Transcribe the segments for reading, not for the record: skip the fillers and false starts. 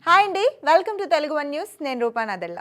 Hi అండి, welcome to Telugu one news. నేను రూపానాదెల్ల.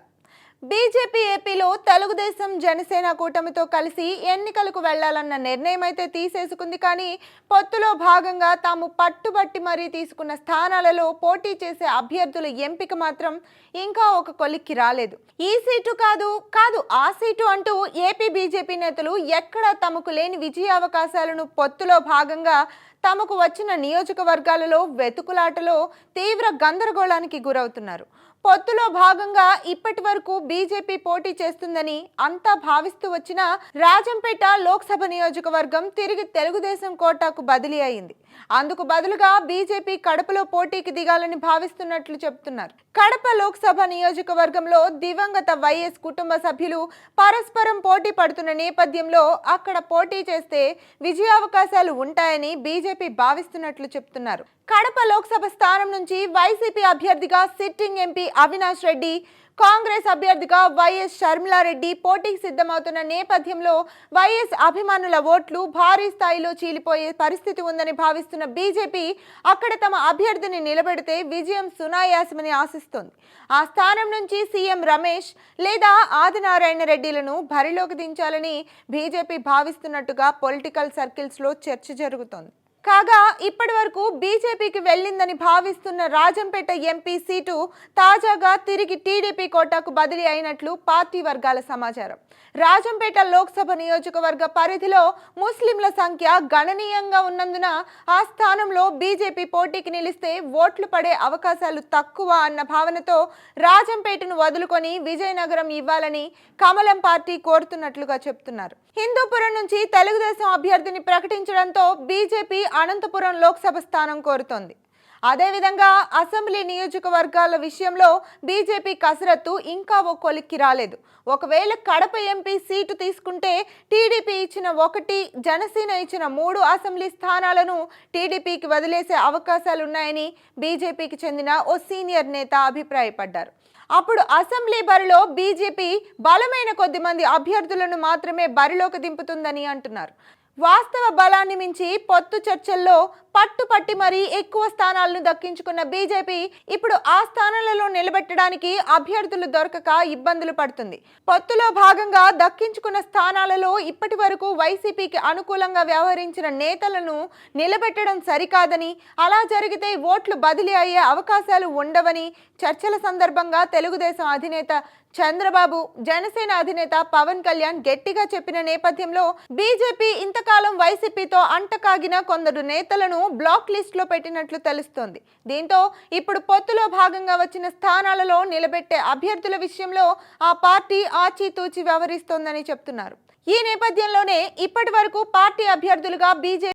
BJP ఏపీలో తెలుగుదేశం జనసేన కూటమితో కలిసి ఎన్నికలకు వెళ్లాలన్న నిర్ణయం అయితే తీసేసుకుంది. కానీ పొత్తులో భాగంగా తాము పట్టుబట్టి మరీ తీసుకున్న స్థానాలలో పోటీ చేసే అభ్యర్థుల ఎంపిక మాత్రం ఇంకా ఒక కొలిక్కి రాలేదు. ఈ సీటు కాదు ఆ సీటు అంటూ ఏపీ బీజేపీ నేతలు ఎక్కడా తమకు లేని విజయ అవకాశాలను పొత్తులో భాగంగా తమకు వచ్చిన నియోజకవర్గాలలో వెతుకులాటలో తీవ్ర గందరగోళానికి గురవుతున్నారు. పొత్తులో భాగంగా ఇప్పటి వరకు బీజేపీ పోటీ చేస్తుందని అంతా భావిస్తూ వచ్చిన రాజంపేట లోక్సభ నియోజకవర్గం తిరిగి తెలుగుదేశం కోటాకు బదిలీ అయింది. అందుకు బదులుగా బీజేపీ కడపలో పోటీకి దిగాలని భావిస్తున్నట్లు చెబుతున్నారు. కడప లోక్సభ నియోజకవర్గంలో దివంగత వైఎస్ కుటుంబ సభ్యులు పరస్పరం పోటీ పడుతున్న నేపథ్యంలో అక్కడ పోటీ చేస్తే విజయావకాశాలు ఉంటాయని బీజేపీ భావిస్తున్నట్లు చెప్తున్నారు. కడప లోక్సభ స్థానం నుంచి వైసీపీ అభ్యర్థిగా సిట్టింగ్ ఎంపీ అవినాష్ రెడ్డి, కాంగ్రెస్ అభ్యర్థిగా వైఎస్ షర్మిలారెడ్డి పోటీకి సిద్ధమవుతున్న నేపథ్యంలో వైఎస్ అభిమానుల ఓట్లు భారీ స్థాయిలో చీలిపోయే పరిస్థితి ఉందని భావిస్తున్న బీజేపీ అక్కడ తమ అభ్యర్థిని నిలబెడితే విజయం సునాయాసమని ఆశిస్తోంది. ఆ స్థానం నుంచి సీఎం రమేష్ లేదా ఆదినారాయణ రెడ్డిలను బరిలోకి దించాలని బీజేపీ భావిస్తున్నట్టుగా పొలిటికల్ సర్కిల్స్లో చర్చ జరుగుతోంది. కాగా ఇప్పటి వరకు బీజేపీకి వెళ్ళిందని భావిస్తున్న రాజంపేట ఎంపీ సీటు తాజాగా తిరిగి టీడీపీ కోటాకు బదిలీ అయినట్లు పార్టీ వర్గాల సమాచారం. రాజంపేట లోక్సభ నియోజకవర్గ పరిధిలో ముస్లింల సంఖ్య గణనీయంగా ఉన్నందున ఆ స్థానంలో బీజేపీ పోటీకి నిలిస్తే ఓట్లు పడే అవకాశాలు తక్కువ అన్న భావనతో రాజంపేటను వదులుకొని విజయనగరం ఇవ్వాలని కమలం పార్టీ కోరుతున్నట్లుగా చెప్తున్నారు. హిందూపురం నుంచి తెలుగుదేశం అభ్యర్థిని ప్రకటించడంతో బీజేపీ అనంతపురం లోక్సభ స్థానం కోరుతోంది. అదేవిధంగా అసెంబ్లీ నియోజకవర్గాల విషయంలో బీజేపీ కసరత్తు ఇంకా ఓ కొలిక్కి రాలేదు. ఒకవేళ కడప ఎంపీ సీటు తీసుకుంటే టీడీపీ ఇచ్చిన 1, జనసేన ఇచ్చిన 3 అసెంబ్లీ స్థానాలను టీడీపీకి వదిలేసే అవకాశాలున్నాయని బీజేపీకి చెందిన ఓ సీనియర్ నేత అభిప్రాయపడ్డారు. అప్పుడు అసెంబ్లీ బరిలో బీజేపీ బలమైన కొద్దిమంది అభ్యర్థులను మాత్రమే బరిలోకి దింపుతుందని అంటున్నారు. వాస్తవ బలాన్ని మించి పొత్తు చర్చల్లో పట్టుపట్టి మరీ ఎక్కువ స్థానాలను దక్కించుకున్న బీజేపీ ఇప్పుడు ఆ స్థానాలలో నిలబెట్టడానికి అభ్యర్థులు దొరకక ఇబ్బందులు పడుతుంది. పొత్తులో భాగంగా దక్కించుకున్న స్థానాలలో ఇప్పటి వరకు వైసీపీకి అనుకూలంగా వ్యవహరించిన నేతలను నిలబెట్టడం సరికాదని, అలా జరిగితే ఓట్లు బదిలీ అయ్యే అవకాశాలు ఉండవని చర్చల సందర్భంగా తెలుగుదేశం అధినేత చంద్రబాబు, జనసేన అధినేత పవన్ కళ్యాణ్ గట్టిగా చెప్పిన నేపథ్యంలో బీజేపీ ఇంతకాలం వైసీపీతో అంటకాగిన కొందరు నేతలను బ్లాక్ లిస్ట్ లో పెట్టినట్లు తెలుస్తోంది. దీంతో ఇప్పుడు పొత్తులో భాగంగా వచ్చిన స్థానాలలో నిలబెట్టే అభ్యర్థుల విషయంలో ఆ పార్టీ ఆచితూచి వ్యవహరిస్తోందని చెప్తున్నారు. ఈ నేపథ్యంలోనే ఇప్పటి వరకు పార్టీ అభ్యర్థులుగా బీజేపీ